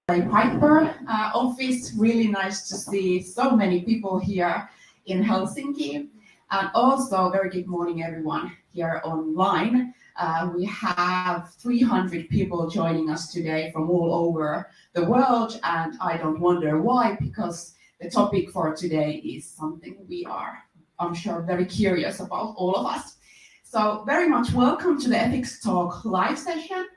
Piper office. Really nice to see so many people here in Helsinki. And also, very good morning, everyone here online. We have 300 people joining us today from all over the world, and I don't wonder why, because the topic for today is something we are, I'm sure, very curious about, all of us. So very much welcome to the Ethics Talk live session.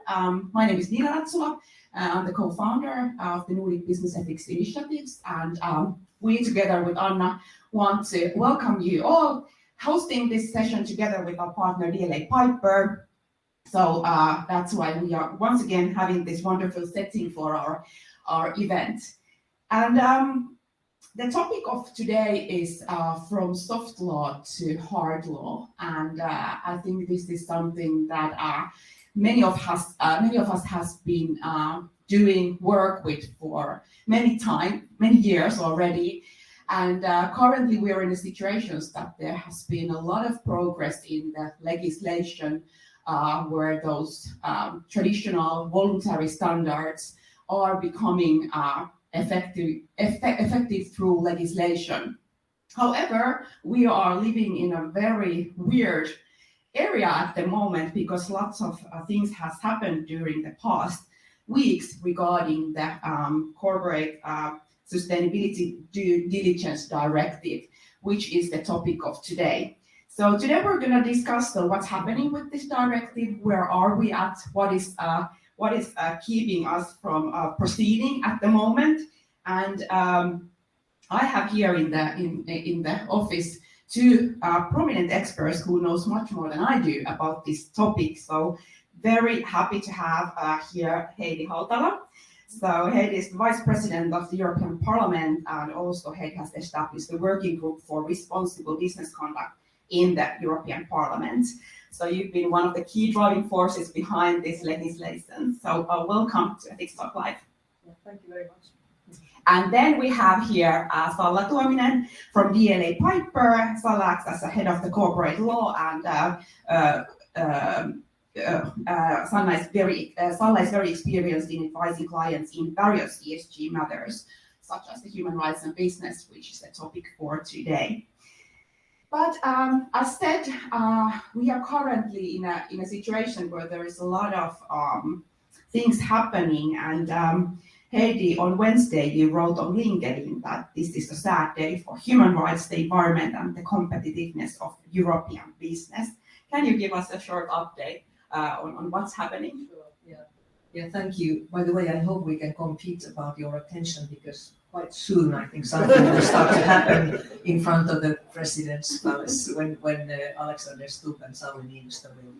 My name is Niina Ratsula. I'm the co-founder of the Nordic Business Ethics Initiatives, and we, together with Anna, want to welcome you all, hosting this session together with our partner DLA Piper. So that's why we are once again having this wonderful setting for our event. And the topic of today is from soft law to hard law, and I think this is something that many of us has been doing work with for many years already. And currently we are in a situation that there has been a lot of progress in the legislation where those traditional voluntary standards are becoming effective through legislation. However, we are living in a very weird area at the moment because lots of things has happened during the past weeks regarding the corporate sustainability due diligence directive, which is the topic of today. So today we're going to discuss what's happening with this directive, where are we at, what is keeping us from proceeding at the moment, and I have here in the office two prominent experts who knows much more than I do about this topic. So very happy to have here Heidi Hautala. So Heidi is the Vice President of the European Parliament, and also Heidi has established the working group for responsible business conduct in the European Parliament. So you've been one of the key driving forces behind this legislation. So welcome to EthicsTalkLIVE. Yeah, thank you very much. And then we have here Salla Tuominen from DLA Piper. Salla acts as a head of the corporate law, and Salla is very experienced in advising clients in various ESG matters, such as the human rights and business, which is the topic for today. But as said, we are currently in a situation where there is a lot of things happening, and Heidi, on Wednesday, you wrote on LinkedIn that this is a sad day for human rights, the environment, and the competitiveness of European business. Can you give us a short update on what's happening? Sure. Yeah, thank you. By the way, I hope we can compete about your attention, because quite soon I think something will start to happen in front of the President's Palace when Alexander Stubb and Sauli Niinistö will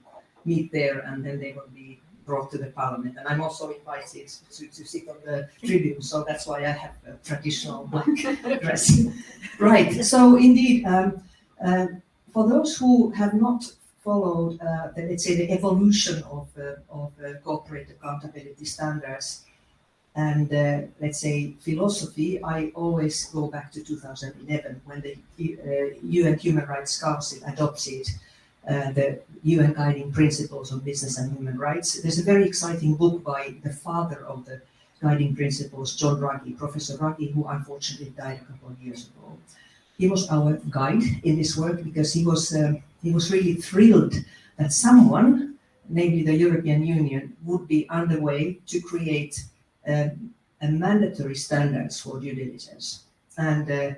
meet there, and then they will be brought to the Parliament. And I'm also invited to sit on the tribune, so that's why I have a traditional black dress. Right, so indeed, for those who have not followed, let's say, the evolution of corporate accountability standards and, let's say, philosophy, I always go back to 2011 when the UN Human Rights Council adopted the UN Guiding Principles on Business and Human Rights. There's a very exciting book by the father of the Guiding Principles, John Ruggie, Professor Ruggie, who unfortunately died a couple of years ago. He was our guide in this work because he was really thrilled that someone, namely the European Union, would be underway to create a mandatory standards for due diligence. And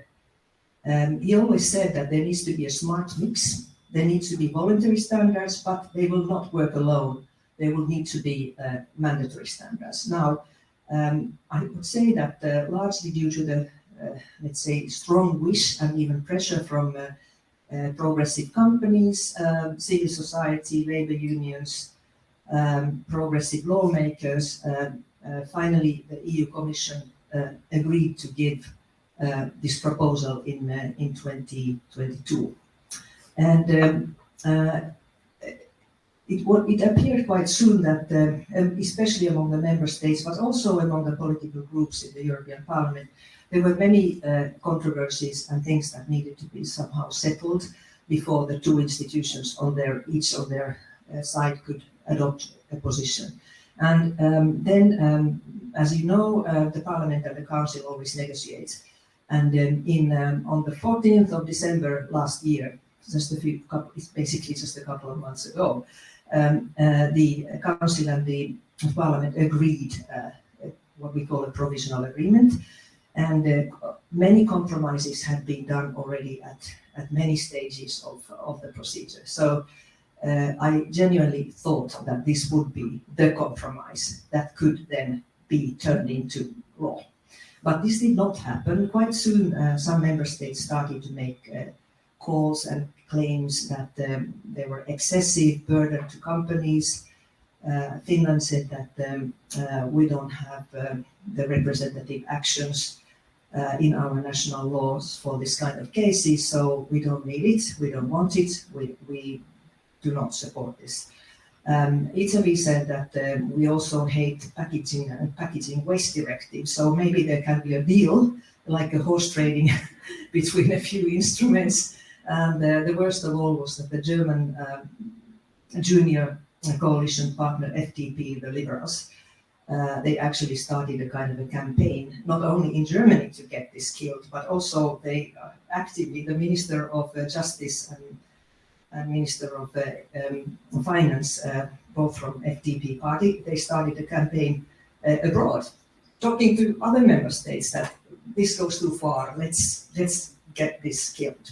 he always said that there needs to be a smart mix. There needs to be voluntary standards, but they will not work alone. They will need to be mandatory standards. Now, I would say that largely due to the, let's say, strong wish and even pressure from progressive companies, civil society, labor unions, progressive lawmakers, finally the EU Commission agreed to give this proposal in 2022. And it appeared quite soon that, especially among the member states, but also among the political groups in the European Parliament, there were many controversies and things that needed to be somehow settled before the two institutions each on their side could adopt a position. And then as you know, the Parliament and the Council always negotiate. And on the 14th of December last year, it's basically just a couple of months ago, the Council and the Parliament agreed what we call a provisional agreement. And many compromises had been done already at many stages of the procedure. So I genuinely thought that this would be the compromise that could then be turned into law. But this did not happen. Quite soon, some member states started to make calls and claims that there were excessive burden to companies. Finland said that we don't have the representative actions in our national laws for this kind of cases, so we don't need it, we don't want it, we do not support this. Italy said that we also hate packaging and packaging waste directive, so maybe there can be a deal, like a horse trading between a few instruments. And the worst of all was that the German junior coalition partner FDP, the Liberals, they actually started a kind of a campaign, not only in Germany to get this killed, but also they actively, the Minister of Justice and Minister of Finance, both from FDP party, they started a campaign abroad, talking to other member states that this goes too far, let's get this killed.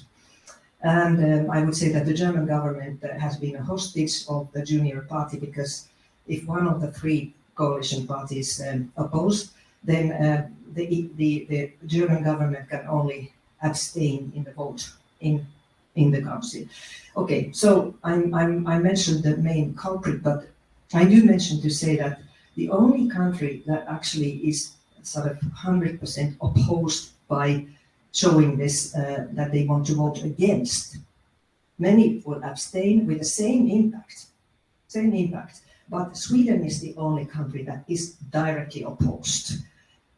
And I would say that the German government has been a hostage of the junior party, because if one of the three coalition parties oppose, then the German government can only abstain in the vote in the council. Okay, so I mentioned the main culprit, but I do mention to say that the only country that actually is sort of 100% opposed by showing this, that they want to vote against. Many will abstain with the same impact, but Sweden is the only country that is directly opposed,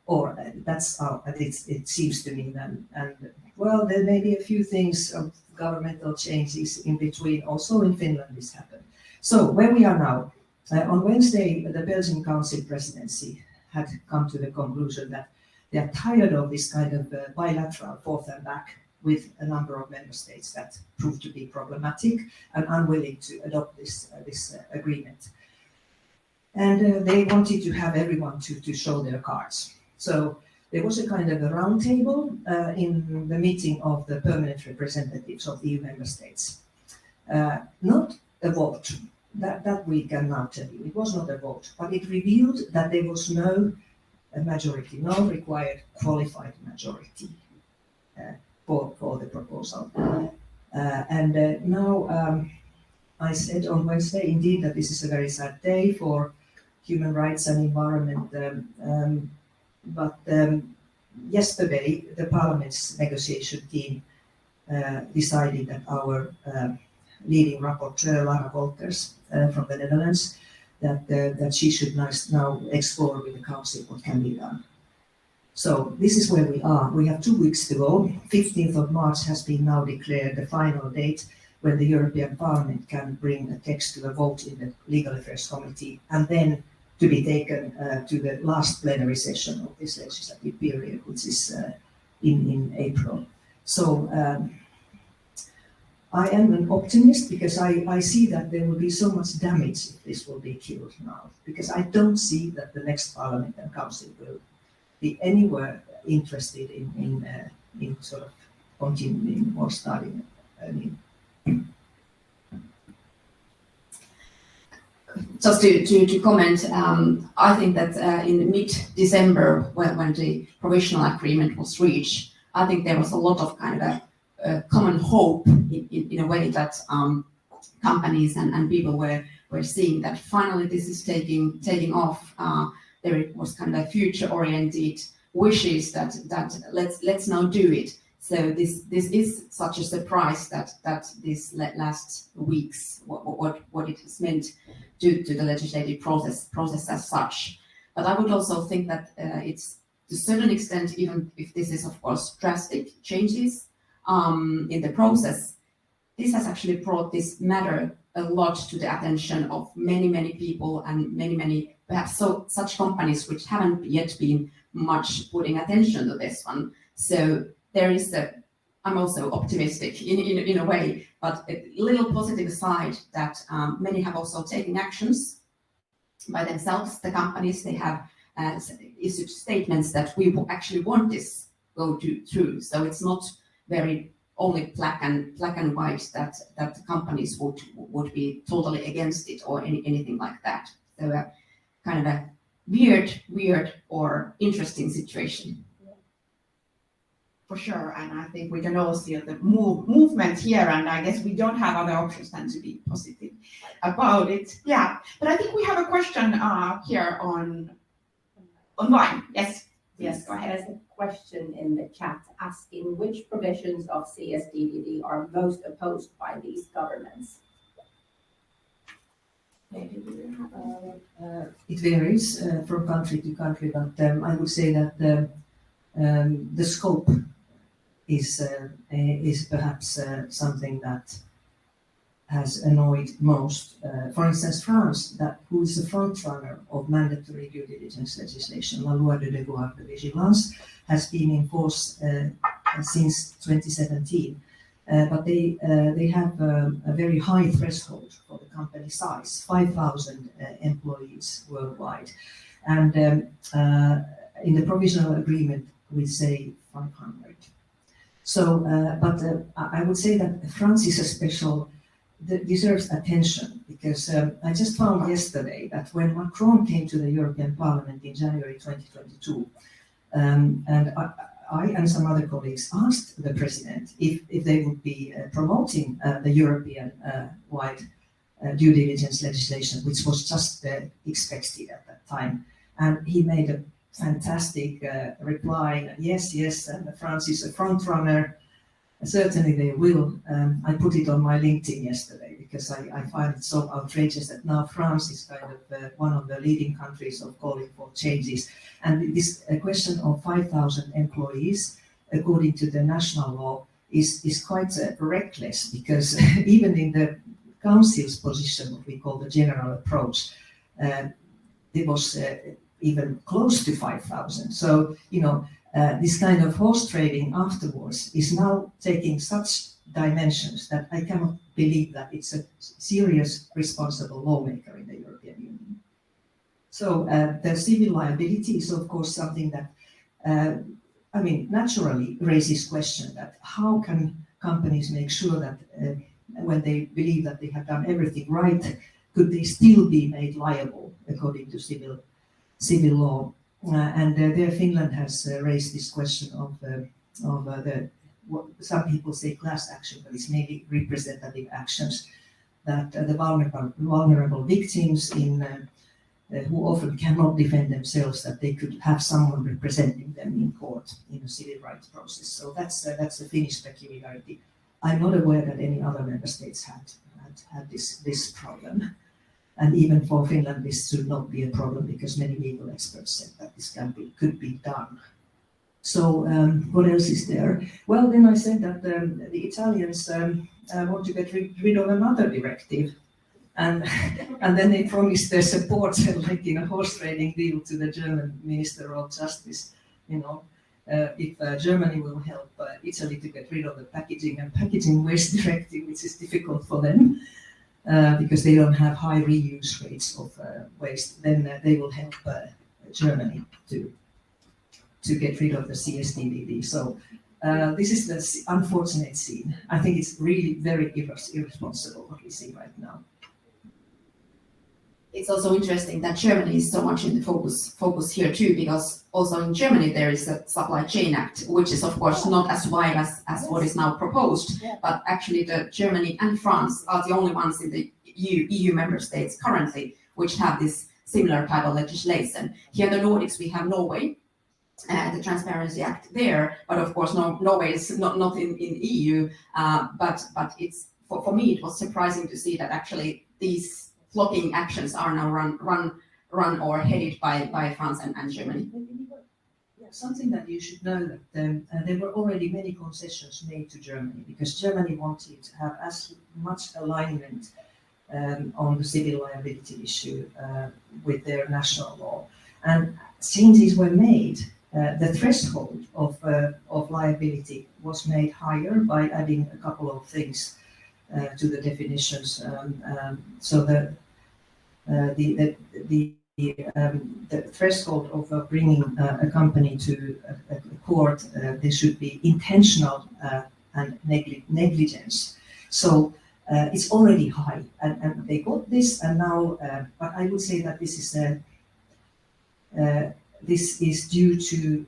or that's how it seems to me then. And well, there may be a few things of governmental changes in between. Also in Finland this happened. So where we are now, on Wednesday, the Belgian Council presidency had come to the conclusion that they are tired of this kind of bilateral forth and back with a number of member states that proved to be problematic and unwilling to adopt this agreement. And they wanted to have everyone to show their cards. So there was a kind of a roundtable in the meeting of the permanent representatives of EU member states. Not a vote, that we can now tell you. It was not a vote, but it revealed that there was no majority, no required qualified majority for the proposal. Now I said on Wednesday, indeed, that this is a very sad day for human rights and environment. But yesterday, the Parliament's negotiation team decided that our leading rapporteur, Lara Wolters from the Netherlands, that she should now explore with the Council what can be done. So this is where we are. We have 2 weeks to go. 15th of March has been now declared the final date when the European Parliament can bring a text to a vote in the Legal Affairs Committee, and then to be taken to the last plenary session of this legislative period, which is in April. So I am an optimist, because I see that there will be so much damage if this will be killed now, because I don't see that the next Parliament and Council will be anywhere interested in sort of continuing or starting. Just to comment, I think that in mid-December, when the provisional agreement was reached, I think there was a lot of kind of a common hope in a way that companies and people were seeing that finally this is taking off. There was kind of a future-oriented wishes that let's now do it. So this is such a surprise that this last weeks what it has meant to the legislative process as such. But I would also think that it's to a certain extent, even if this is of course drastic changes in the process, this has actually brought this matter a lot to the attention of many people and many perhaps such companies which haven't yet been much putting attention to this one. So there is I'm also optimistic in a way, but a little positive side that many have also taken actions by themselves. The companies, they have issued statements that we actually want this go through. So it's not very only black and white that the companies would be totally against it or anything like that. So kind of a weird or interesting situation. For sure, and I think we can all see the movement here, and I guess we don't have other options than to be positive about it. Yeah, but I think we have a question here online. Yes, go ahead. There's a question in the chat asking which provisions of CSDDD are most opposed by these governments. Maybe you have it varies from country to country, but I would say that the scope is perhaps something that has annoyed most. For instance, France, who is the front runner of mandatory due diligence legislation, La Loi de Devoir de Vigilance, has been in force since 2017. But they have a very high threshold for the company size, 5,000 employees worldwide. And in the provisional agreement, we say 500. So, but I would say that France is a special, deserves attention, because I just found yesterday that when Macron came to the European Parliament in January 2022, and I and some other colleagues asked the president if they would be promoting the European-wide due diligence legislation, which was just expected at that time. And he made a fantastic reply, yes, and France is a front runner. Certainly they will. I put it on my LinkedIn yesterday because I find it so outrageous that now France is kind of one of the leading countries of calling for changes. And this question of 5,000 employees, according to the national law, is quite reckless, because even in the council's position, what we call the general approach, it was even close to 5,000. So, this kind of horse trading afterwards is now taking such dimensions that I cannot believe that it's a serious, responsible lawmaker in the European Union. So the civil liability is, of course, something that, naturally raises question that how can companies make sure that when they believe that they have done everything right, could they still be made liable according to civil law? And there Finland has raised this question of what some people say class action, but it's mainly representative actions, that the vulnerable victims who often cannot defend themselves, that they could have someone representing them in court in a civil rights process. So that's a Finnish peculiarity. I'm not aware that any other member states had this problem. And even for Finland, this should not be a problem, because many legal experts said that this could be done. So what else is there? Well, then I said that the Italians want to get rid of another directive. And then they promised their support, like in a horse trading deal, to the German Minister of Justice. If Germany will help Italy to get rid of the packaging waste directive, which is difficult for them, because they don't have high reuse rates of waste, then they will help Germany to get rid of the CSDDD. So this is the unfortunate scene. I think it's really very irresponsible what we see right now. It's also interesting that Germany is so much in the focus here too, because also in Germany there is a Supply Chain Act, which is of course not as wide as what is now proposed, but actually Germany and France are the only ones in the EU member states currently which have this similar type of legislation. Here in the Nordics we have Norway, the Transparency Act there, but of course Norway is not in EU, but it's for me it was surprising to see that actually these blocking actions are now run or headed by France and Germany. Yeah, something that you should know, that there were already many concessions made to Germany, because Germany wanted to have as much alignment on the civil liability issue with their national law. And changes were made. The threshold of liability was made higher by adding a couple of things to the definitions. So the threshold of bringing a company to a court, there should be intentional and negligence. So it's already high, and they got this, and now, but I would say that this is due to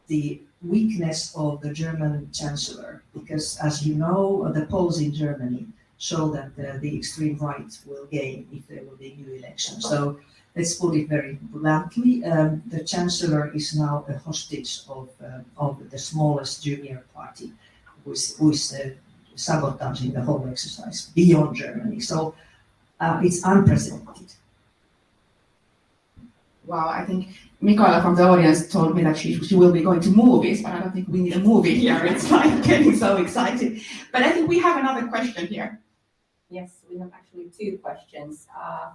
the weakness of the German chancellor, because as you know, the polls in Germany show that the extreme right will gain if there will be new elections. So let's put it very bluntly, the chancellor is now a hostage of the smallest junior party, who is sabotaging the whole exercise beyond Germany. So it's unprecedented. Wow, I think Mikaela from the audience told me that she will be going to movies, but I don't think we need a movie here. It's like getting so excited. But I think we have another question here. Yes, we have actually two questions.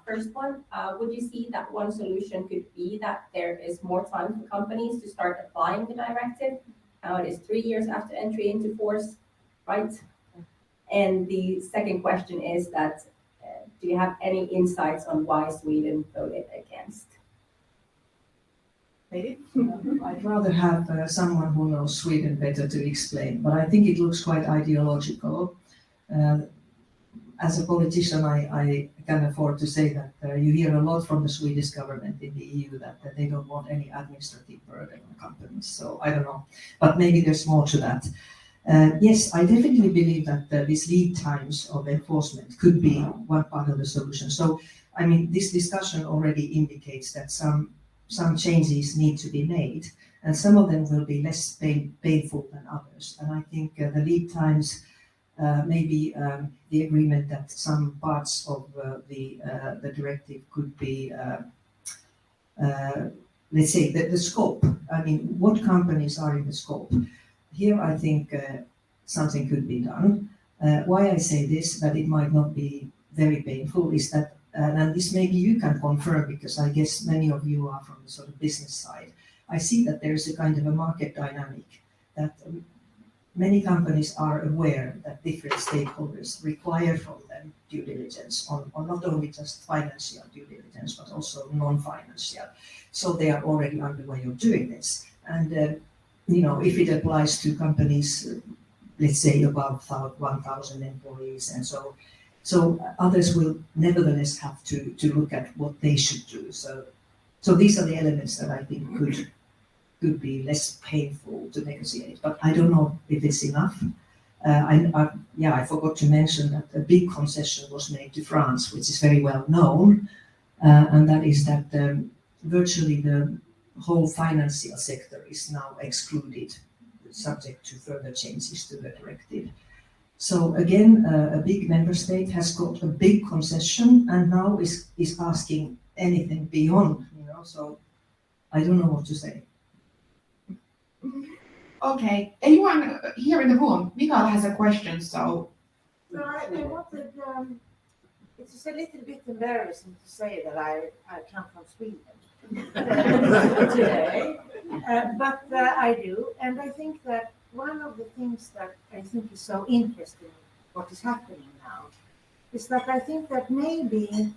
First one, would you see that one solution could be that there is more time for companies to start applying the directive? Now it is 3 years after entry into force, right? And the second question is that, do you have any insights on why Sweden voted against? Heidi? I'd rather have someone who knows Sweden better to explain, but I think it looks quite ideological. As a politician, I can afford to say that you hear a lot from the Swedish government in the EU that they don't want any administrative burden on companies. So I don't know, but maybe there's more to that. Yes, I definitely believe that these lead times of enforcement could be one part of the solution. So, I mean, this discussion already indicates that some changes need to be made, and some of them will be less painful than others. And I think the lead times, maybe the agreement that some parts of the directive could be, let's say, the scope. I mean, what companies are in the scope? Here, I think something could be done. Why I say this, that it might not be very painful, is that, and this maybe you can confirm, because I guess many of you are from the sort of business side. I see that there is a kind of a market dynamic that many companies are aware that different stakeholders require from them due diligence on not only just financial due diligence, but also non-financial. So they are already underway of doing this. And you know, if it applies to companies, let's say above 1,000 employees, and so others will nevertheless have to look at what they should do. So these are the elements that I think could be less painful to negotiate, but I don't know if it's enough. I forgot to mention that a big concession was made to France, which is very well known, and that is that virtually the whole financial sector is now excluded, subject to further changes to the directive. So again, a big member state has got a big concession and now is asking anything beyond, you know, so I don't know what to say. Okay, anyone here in the room? Mikaela has a question, so. No, I wanted, it's just a little bit embarrassing to say that I come from Sweden today, but I do, and I think that one of the things that I think is so interesting, what is happening now, is that I think that maybe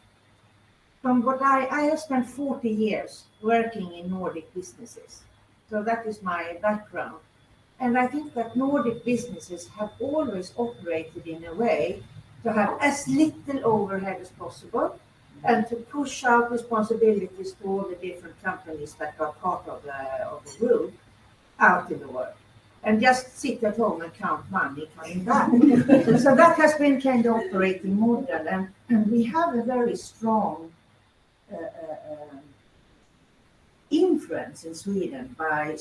from what I have spent 40 years working in Nordic businesses, so that is my background, and I think that Nordic businesses have always operated in a way to have as little overhead as possible, and to push out responsibilities to all the different companies that are part of the group out in the world, and just sit at home and count money coming back. So that has been kind of operating model, and we have a very strong influence in Sweden by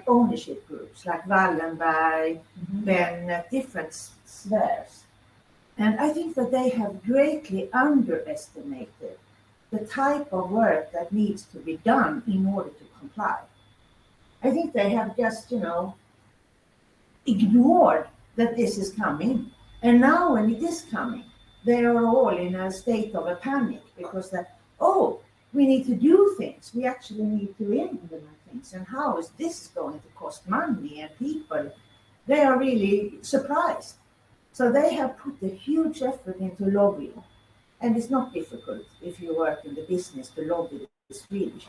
ownership groups like Wallenberg, then different spheres. And I think that they have greatly underestimated the type of work that needs to be done in order to comply. I think they have just, ignored that this is coming. And now when it is coming, they are all in a state of a panic because that, oh, we need to do things. We actually need to implement things. And how is this going to cost money? And people, they are really surprised. So they have put a huge effort into lobbying. And it's not difficult if you work in the business to lobby the Swedish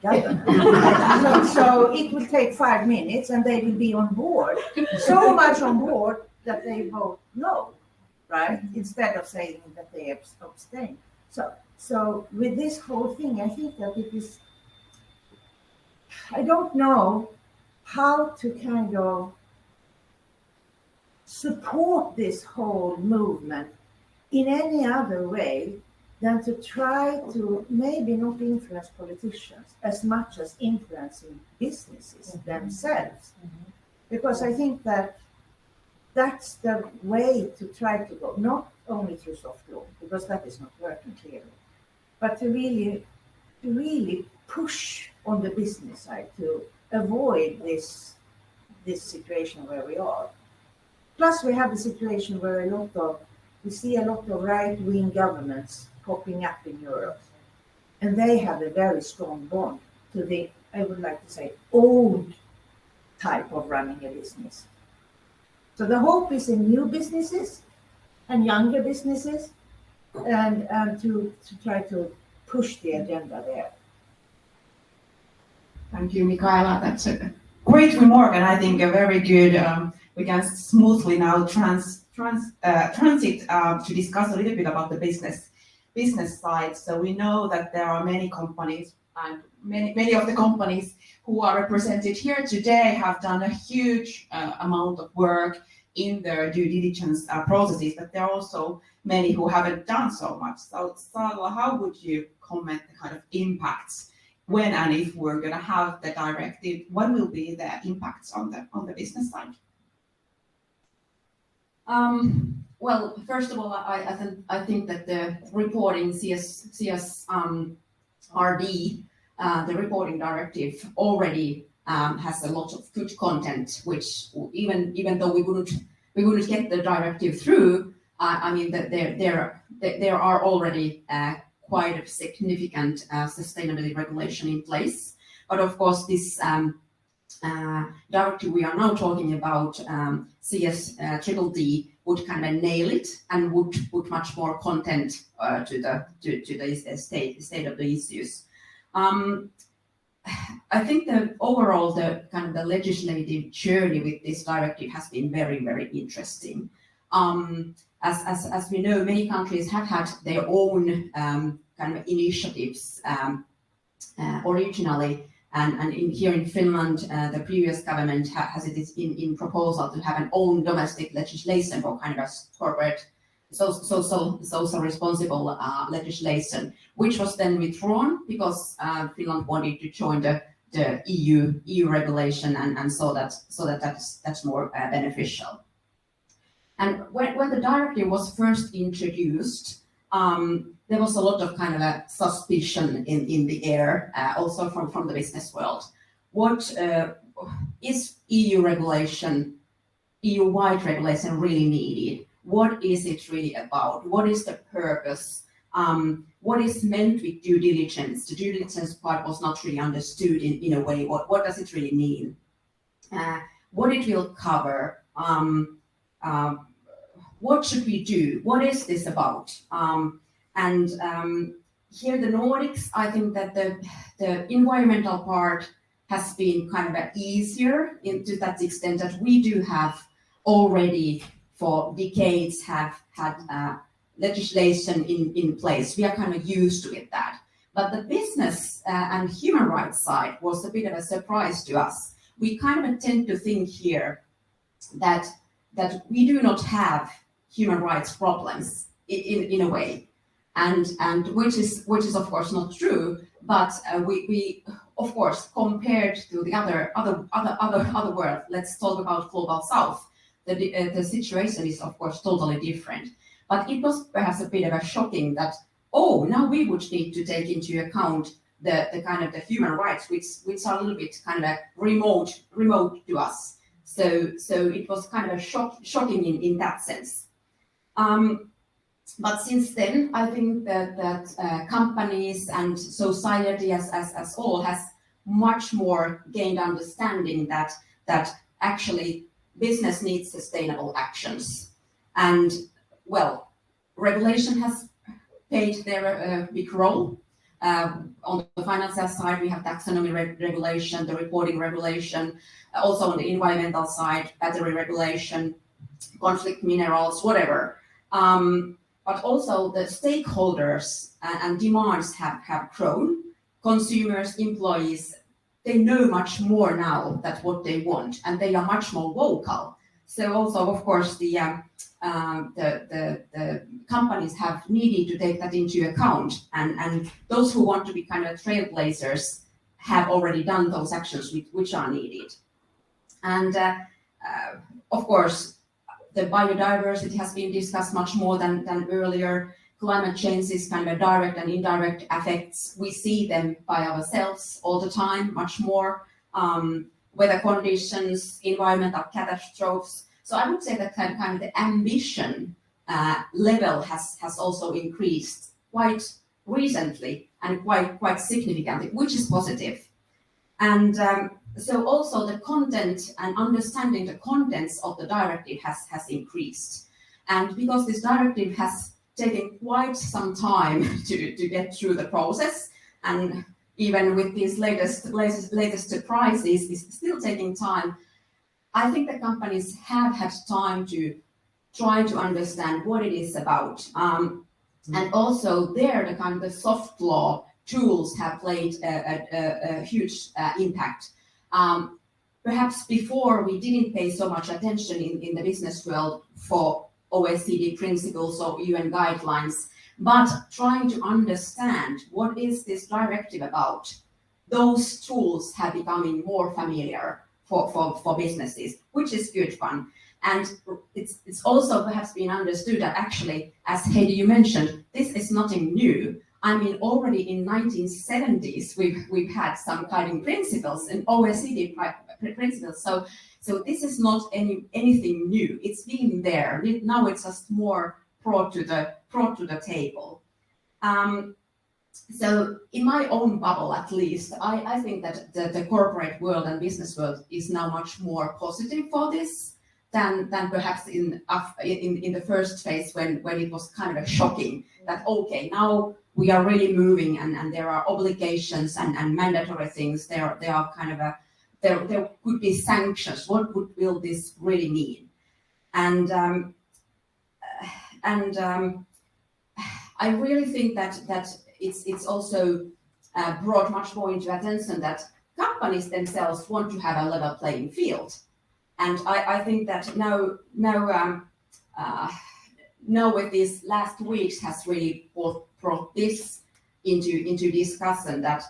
government. So it will take 5 minutes and they will be on board. So much on board that they vote no, right? Instead of saying that they abstain. So with this whole thing, I think that it is, I don't know how to kind of support this whole movement in any other way than to try to maybe not influence politicians as much as influencing businesses themselves. Because I think that that's the way to try to go, not only through soft law, because that is not working clearly, but to really push on the business side to avoid this situation where we are. Plus we have a situation where we see a lot of right-wing governments popping up in Europe, and they have a very strong bond to the, I would like to say, old type of running a business. So the hope is in new businesses and younger businesses, and to try to push the agenda there. Thank you, Mikaela. That's a great remark, and I think a very good. We can smoothly now transit to discuss a little bit about the business side. So we know that there are many companies, and many of the companies who are represented here today have done a huge amount of work in their due diligence processes, but there are also many who haven't done so much. So Salla, how would you comment the kind of impacts when and if we're going to have the directive? What will be the impacts on the business side? Well, first of all, I think that the reporting CSRD, the reporting directive already has a lot of good content, which even though we wouldn't get the directive through, I mean that there are already quite a significant sustainability regulation in place. But of course, this directive we are now talking about, CSDDD, would kind of nail it and would put much more content to the state of the issues. I think that overall the kind of the legislative journey with this directive has been very, very interesting. As we know, many countries have had their own kind of initiatives originally, and here in Finland, the previous government has it in proposal to have an own domestic legislation for kind of a corporate social responsible legislation, which was then withdrawn because Finland wanted to join the EU regulation and so that's more beneficial. And when the directive was first introduced, there was a lot of kind of a suspicion in the air, also from the business world. What is EU-wide regulation really needed? What is it really about? What is the purpose? What is meant with due diligence? The due diligence part was not really understood in a way. What does it really mean? What it will cover? What should we do? What is this about? Here the Nordics, I think that the environmental part has been kind of easier to that extent that we do have already for decades have had legislation in place. We are kind of used to it that. But the business and human rights side was a bit of a surprise to us. We kind of tend to think here that we do not have human rights problems in a way. And which is of course not true, but we of course compared to the other world, let's talk about global south, the situation is of course totally different. But it was perhaps a bit of a shocking that now we would need to take into account the kind of the human rights which are a little bit kind of remote to us. So it was kind of a shocking in that sense. But since then, I think that companies and society as all has much more gained understanding that actually business needs sustainable actions. And well, regulation has played their big role. On the financial side, we have taxonomy regulation, the reporting regulation, also on the environmental side, battery regulation, conflict minerals, whatever. But also the stakeholders and demands have grown. Consumers, employees, they know much more now that what they want, and they are much more vocal. So also, of course, the companies have needed to take that into account, and those who want to be kind of trailblazers have already done those actions which are needed. And of course, the biodiversity has been discussed much more than earlier. Climate change is kind of direct and indirect effects. We see them by ourselves all the time, much more. Weather conditions, environmental catastrophes. So I would say that kind of the ambition level has also increased quite recently and quite significantly, which is positive. And so also the content and understanding the contents of the directive has increased. And because this directive has taken quite some time to get through the process, and even with these latest surprises, it's still taking time. I think the companies have had time to try to understand what it is about. And also there, the kind of the soft law tools have played a huge impact. Perhaps before we didn't pay so much attention in the business world for OECD principles or UN guidelines, but trying to understand what is this directive about, those tools have becoming more familiar for businesses, which is good fun. And it's also perhaps been understood that actually, as Heidi, you mentioned, this is nothing new. I mean, already in 1970s, we've had some guiding principles and OECD principles. So this is not anything new. It's been there. Now it's just more brought to the table. So in my own bubble, at least, I think that the corporate world and business world is now much more positive for this than perhaps in the first phase when it was kind of shocking that, okay, now we are really moving and there are obligations and mandatory things. There are kind of there could be sanctions. What will this really mean? And I really think that it's also brought much more into attention that companies themselves want to have a level playing field. And I think that now with these last weeks has really brought this into discussion that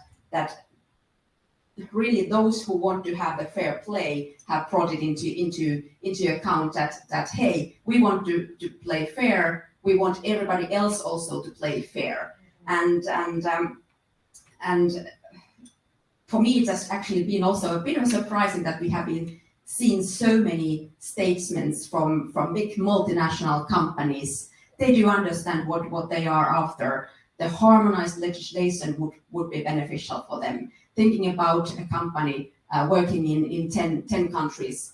really those who want to have the fair play have brought it into account that hey, we want to play fair. We want everybody else also to play fair. And for me, it has actually been also a bit of surprising that we have been seeing so many statements from big multinational companies. They do understand what they are after. The harmonized legislation would be beneficial for them. Thinking about a company working in 10 countries,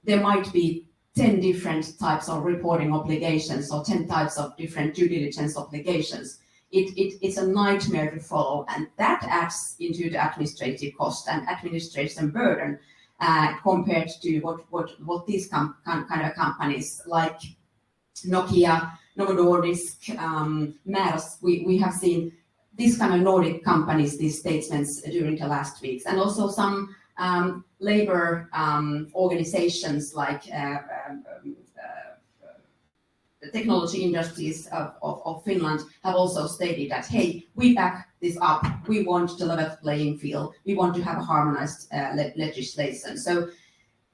there might be 10 different types of reporting obligations or 10 types of different due diligence obligations. It's a nightmare to follow, and that adds into the administrative cost and administration burden compared to what these kind of companies like Nokia, Novo Nordisk, Mars, we have seen these kind of Nordic companies, these statements during the last weeks, and also some labor organizations like the technology industries of Finland have also stated that, hey, we back this up. We want to level playing field. We want to have a harmonized legislation. So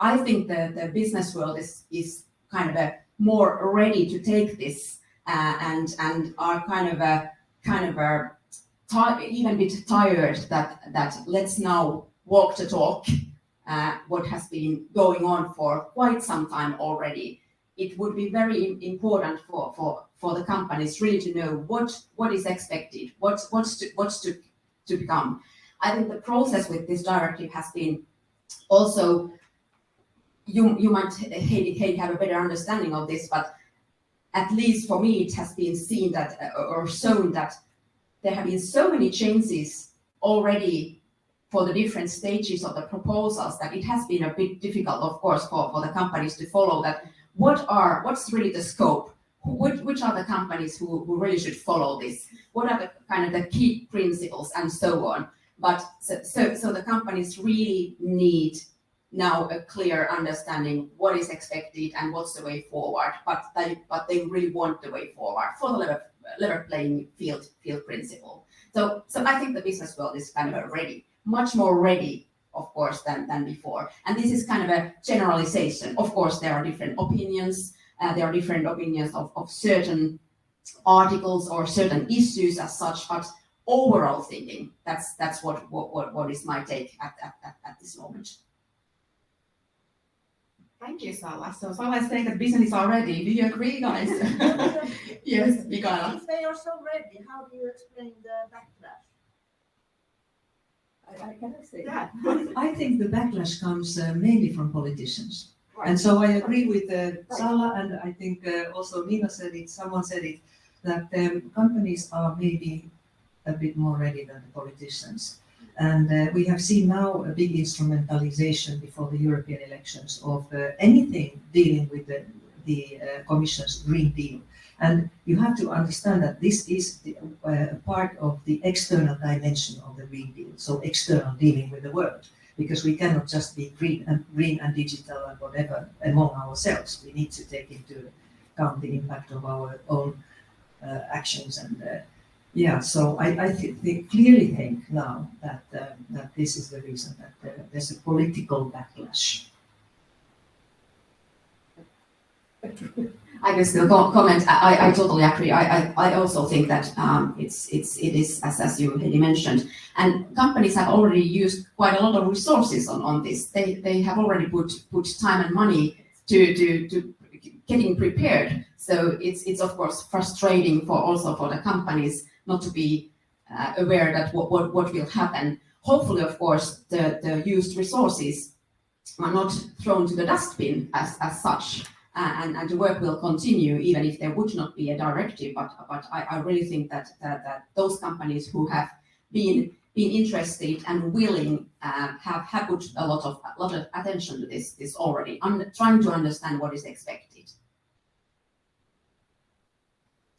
I think the business world is kind of more ready to take this and are even a bit tired that let's now walk the talk. What has been going on for quite some time already. It would be very important for for the companies really to know what is expected, what's to become. I think the process with this directive has been also, you might, Heidi, have a better understanding of this, but at least for me, it has been seen that, or shown that there have been so many changes already for the different stages of the proposals that it has been a bit difficult, of course, for the companies to follow that. What's really the scope? Which are the companies who really should follow this? What are the kind of the key principles and so on? But so the companies really need now a clear understanding what is expected and what's the way forward. But they really want the way forward for the level playing field principle. So I think the business world is kind of ready, much more ready, of course, than before. And this is kind of a generalization. Of course, there are different opinions. There are different opinions of certain articles or certain issues as such, but overall thinking, that's what is my take at this moment. Thank you, Salla. So Salla is saying that business is already. Do you agree, guys? Yes, Mikaela. If they are so ready, how do you explain the backlash? I cannot say. Yeah. I think the backlash comes mainly from politicians. Right. And so I agree with Salla, and I think also Nina said it, someone said it, that companies are maybe a bit more ready than the politicians. And we have seen now a big instrumentalization before the European elections of anything dealing with the Commission's Green Deal. And you have to understand that this is part of the external dimension of the Green Deal, so external, dealing with the world, because we cannot just be green and digital and whatever among ourselves. We need to take into account the impact of our own actions. And so I clearly think now that this is the reason that there's a political backlash. I can still comment. I totally agree. I also think that it is as you Heidi mentioned, and companies have already used quite a lot of resources on this. They have already put time and money to getting prepared. So it's of course frustrating for the companies not to be aware that what will happen. Hopefully, of course, the used resources are not thrown to the dustbin as such. And the work will continue even if there would not be a directive. But I really think that those companies who have been interested and willing have put a lot of attention to this already, trying to understand what is expected.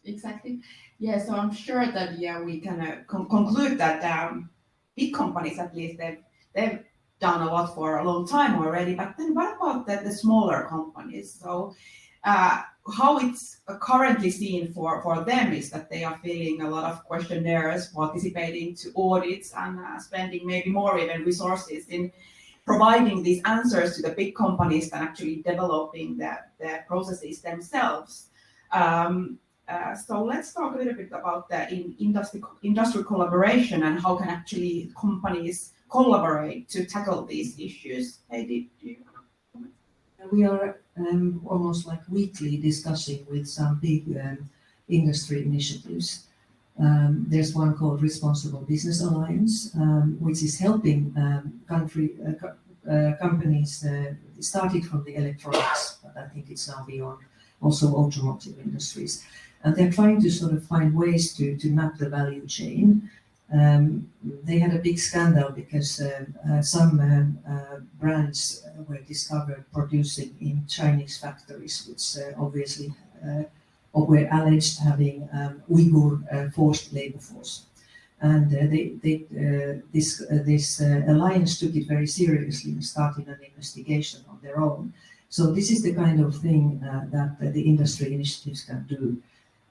Exactly. Yeah. So I'm sure that we can conclude that big companies, at least, they've done a lot for a long time already, but then what about the smaller companies? So how it's currently seen for them is that they are filling a lot of questionnaires, participating to audits, and spending maybe more even resources in providing these answers to the big companies than actually developing the processes themselves. So let's talk a little bit about the industry collaboration and how can actually companies collaborate to tackle these issues. Heidi, do you want to comment? We are almost like weekly discussing with some big industry initiatives. There's one called Responsible Business Alliance, which is helping companies. Started from the electronics, but I think it's now beyond also automotive industries. And they're trying to sort of find ways to map the value chain. They had a big scandal because some brands were discovered producing in Chinese factories, which obviously were alleged having Uyghur forced labor force. And this alliance took it very seriously and started an investigation on their own. So this is the kind of thing that the industry initiatives can do.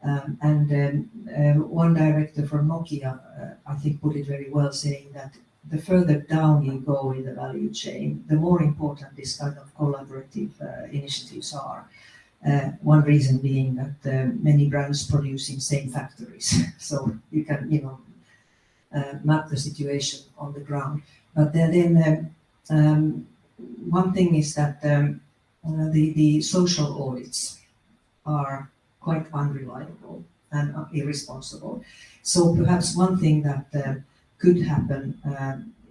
One director from Nokia, I think, put it very well, saying that the further down you go in the value chain, the more important this kind of collaborative initiatives are. One reason being that many brands produce in same factories, so you can, map the situation on the ground. But then one thing is that the social audits are quite unreliable and irresponsible. So perhaps one thing that could happen,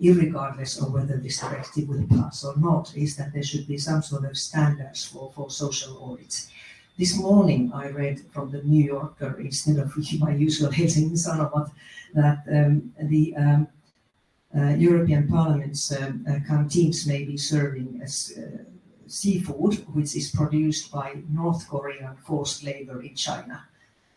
irregardless of whether this directive will pass or not, is that there should be some sort of standards for social audits. This morning I read from the New Yorker instead of my usual Helsingin Sanomat that the European Parliament's canteens may be serving as seafood which is produced by North Korean forced labor in China.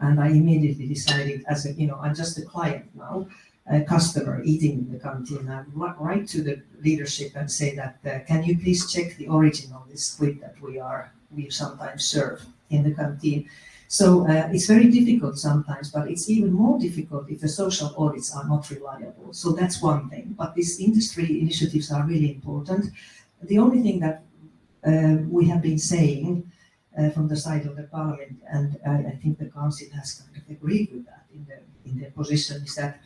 And I immediately decided, as a, I'm just a client now, a customer eating in the canteen, I write to the leadership and say that can you please check the origin of this squid that we sometimes serve in the canteen. So it's very difficult sometimes, but it's even more difficult if the social audits are not reliable. So that's one thing. But these industry initiatives are really important. The only thing that we have been saying from the side of the Parliament, and I think the Council has kind of agreed with that in their position, is that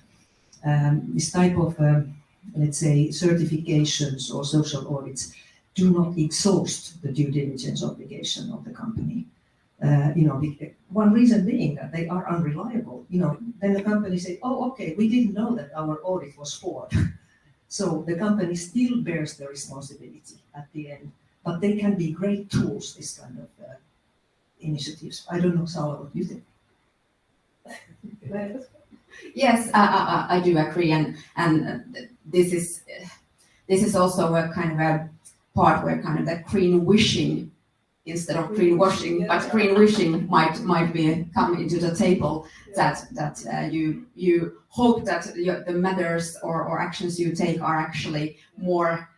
this type of, let's say, certifications or social audits do not exhaust the due diligence obligation of the company. One reason being that they are unreliable. Then the company say, oh, okay, we didn't know that our audit was flawed. So the company still bears the responsibility at the end, but they can be great tools, this kind of initiatives. I don't know, Salla, what you think? Yes, I do agree, and this is also a kind of a part where kind of the green wishing instead of greenwashing, but green wishing might be come into the table. That you hope that the matters or actions you take are actually more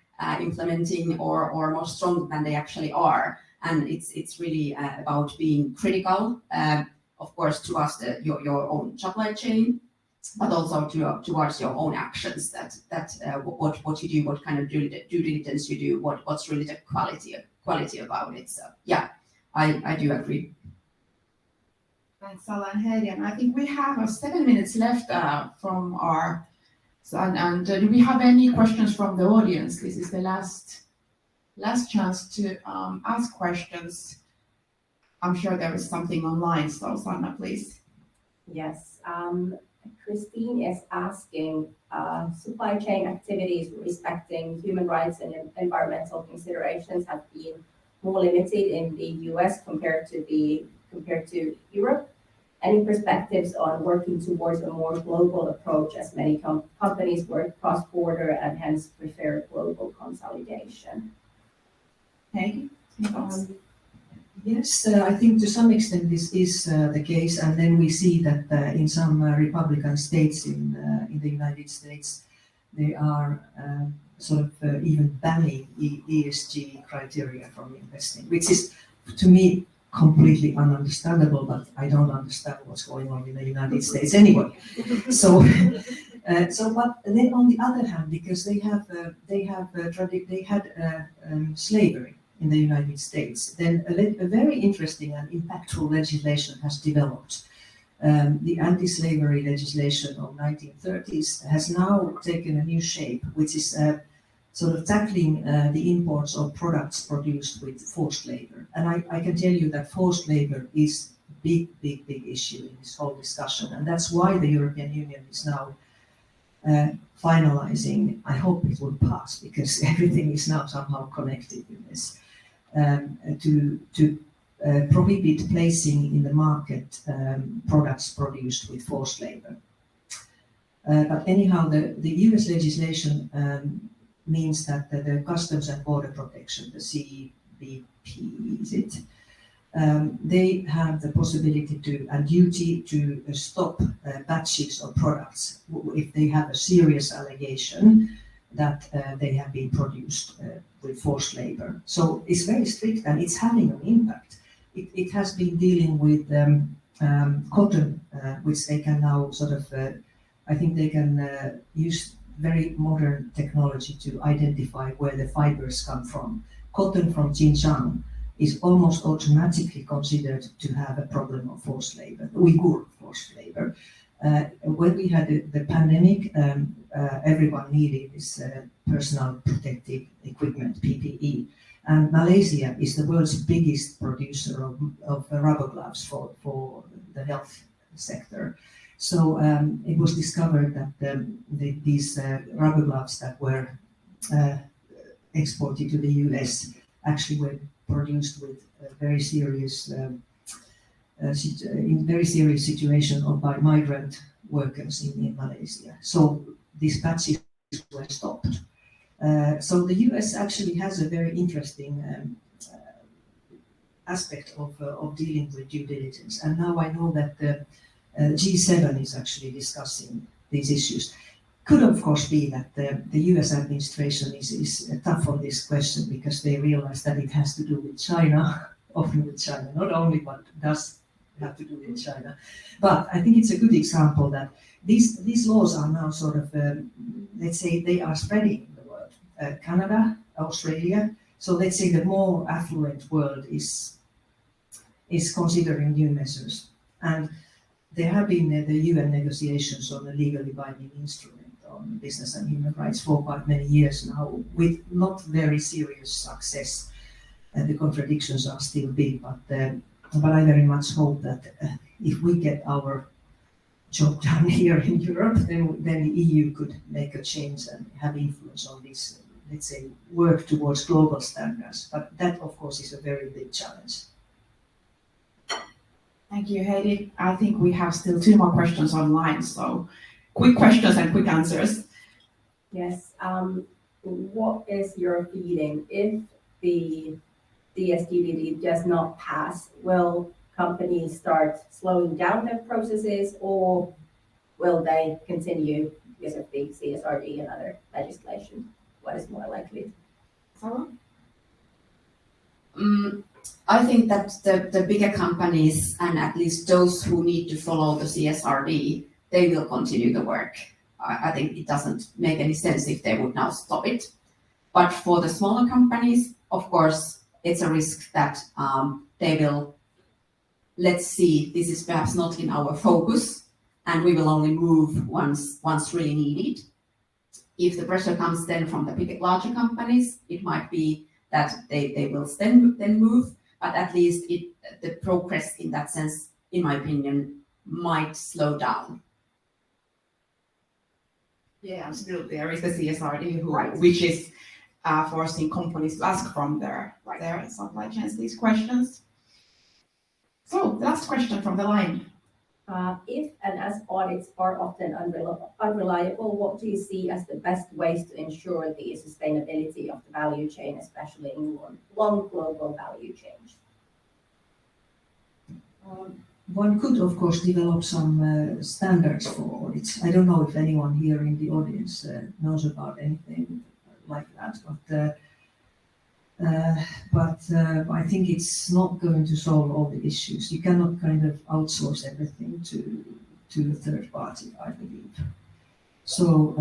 implementing or more strong than they actually are, and it's really about being critical, of course, towards your own supply chain, but also towards your own actions. What you do, what kind of due diligence you do, what's really the quality about it. So yeah, I do agree. Thanks, Salla and Heidi. And I think we have 7 minutes left from our. And do we have any questions from the audience? This is the last chance to ask questions. I'm sure there is something online, so Sanna, please. Yes. Christine is asking, supply chain activities respecting human rights and environmental considerations have been more limited in the US compared to Europe. Any perspectives on working towards a more global approach, as many companies work cross-border and hence prefer global consolidation? Heidi? Yes, I think to some extent this is the case, and then we see that in some Republican states in the United States, they are sort of even banning ESG criteria from investing, which is to me completely ununderstandable, but I don't understand what's going on in the United States anyway. So, but then on the other hand, because they had slavery in the United States, then a very interesting and impactful legislation has developed. The anti-slavery legislation of 1930s has now taken a new shape, which is sort of tackling the imports of products produced with forced labor. And I can tell you that forced labor is a big issue in this whole discussion. And that's why the European Union is now finalizing, I hope it will pass, because everything is now somehow connected in this, to prohibit placing in the market products produced with forced labor. But anyhow, the US legislation means that the Customs and Border Protection, the CBP, is it? They have the possibility and duty to stop batches of products if they have a serious allegation that they have been produced with forced labor. So it's very strict and it's having an impact. It has been dealing with cotton, which they can now sort of, I think they can use very modern technology to identify where the fibers come from. Cotton from Xinjiang is almost automatically considered to have a problem of forced labor, Uyghur forced labor. When we had the pandemic, everyone needed this personal protective equipment, PPE, And Malaysia is the world's biggest producer of rubber gloves for the health sector. So it was discovered that these rubber gloves that were exported to the US actually were produced with very serious in very serious situation by migrant workers in Malaysia. So these batches were stopped. So the US actually has a very interesting aspect of dealing with due diligence. And now I know that the G7 is actually discussing these issues. Could of course be that the US administration is tough on this question because they realize that it has to do with China, often with China, not only, but does have to do with China. But I think it's a good example that these laws are now sort of, let's say, they are spreading in the world. Canada, Australia, so let's say the more affluent world is considering new measures. And there have been the UN negotiations on a legally binding instrument on business and human rights for quite many years now, with not very serious success. The contradictions are still big, but I very much hope that if we get our job done here in Europe, then the EU could make a change and have influence on this, let's say, work towards global standards. But that, of course, is a very big challenge. Thank you, Heidi. I think we have still 2 more questions online, so quick questions and quick answers. Yes. What is your feeling if the CSDDD does not pass? Will companies start slowing down their processes, or will they continue because of the CSRD and other legislation? What is more likely? Salla? I think that the bigger companies, and at least those who need to follow the CSRD, they will continue the work. I think it doesn't make any sense if they would now stop it. But for the smaller companies, of course, it's a risk that they will, let's see, this is perhaps not in our focus, and we will only move once really needed. If the pressure comes then from the big, larger companies, it might be that they will then move, but at least the progress in that sense, in my opinion, might slow down. Yeah, still there is the CSRD Right. which is forcing companies to ask from their supply chains these questions. So, the last question from the line. If and as audits are often unreliable, what do you see as the best ways to ensure the sustainability of the value chain, especially in long global value chains? One could, of course, develop some standards for audits. I don't know if anyone here in the audience knows about anything like that, but I think it's not going to solve all the issues. You cannot kind of outsource everything to a third party, I believe. So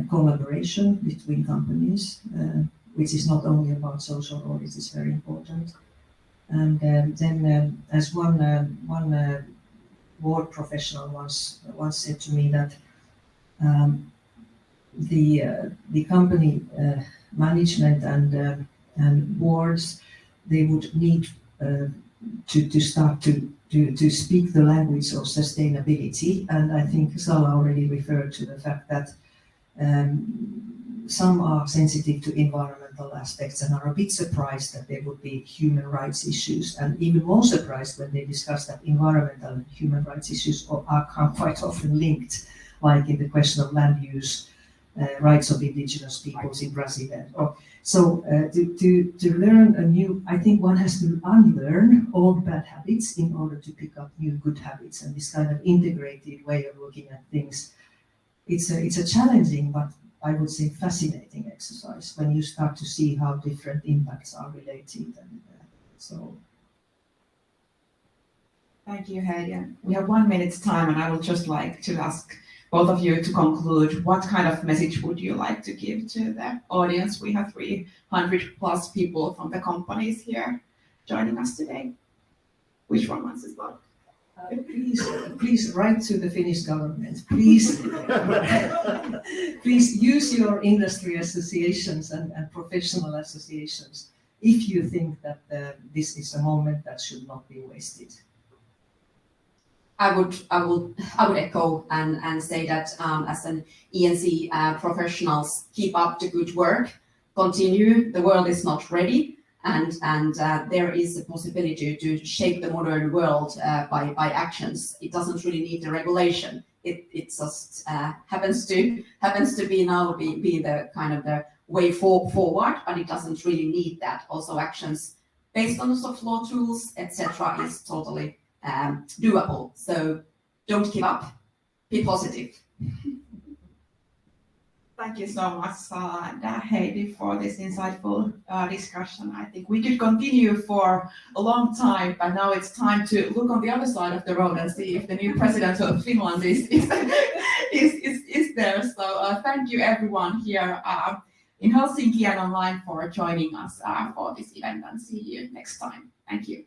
collaboration between companies, which is not only about social audits, is very important. And then as one board professional once said to me that the company management and boards, they would need to start to speak the language of sustainability. And I think Salla already referred to the fact that some are sensitive to environmental aspects and are a bit surprised that there would be human rights issues, and even more surprised when they discuss that environmental and human rights issues are quite often linked, like in the question of land use, rights of indigenous peoples in Brazil. So to learn a new, I think one has to unlearn all bad habits in order to pick up new good habits, and this kind of integrated way of looking at things. It's a challenging, but I would say fascinating exercise when you start to see how different impacts are related. And so. Thank you, Heidi. We have 1 minute's time, and I would just like to ask both of you to conclude. What kind of message would you like to give to the audience? We have 300 plus people from the companies here joining us today. Which one wants to start? Please write to the Finnish government. Please please use your industry associations and professional associations if you think that this is a moment that should not be wasted. I would echo and say that as an ENC professionals, keep up the good work, continue. The world is not ready, and there is a possibility to shape the modern world by actions. It doesn't really need the regulation. It just happens to be now be the kind of the way forward, but it doesn't really need that. Also, actions based on the soft law tools, etc., is totally doable. So don't give up. Be positive. Thank you so much, Salla and Heidi, for this insightful discussion. I think we could continue for a long time, but now it's time to look on the other side of the road and see if the new president of Finland is there. So thank you everyone here in Helsinki and online for joining us for this event, and see you next time. Thank you.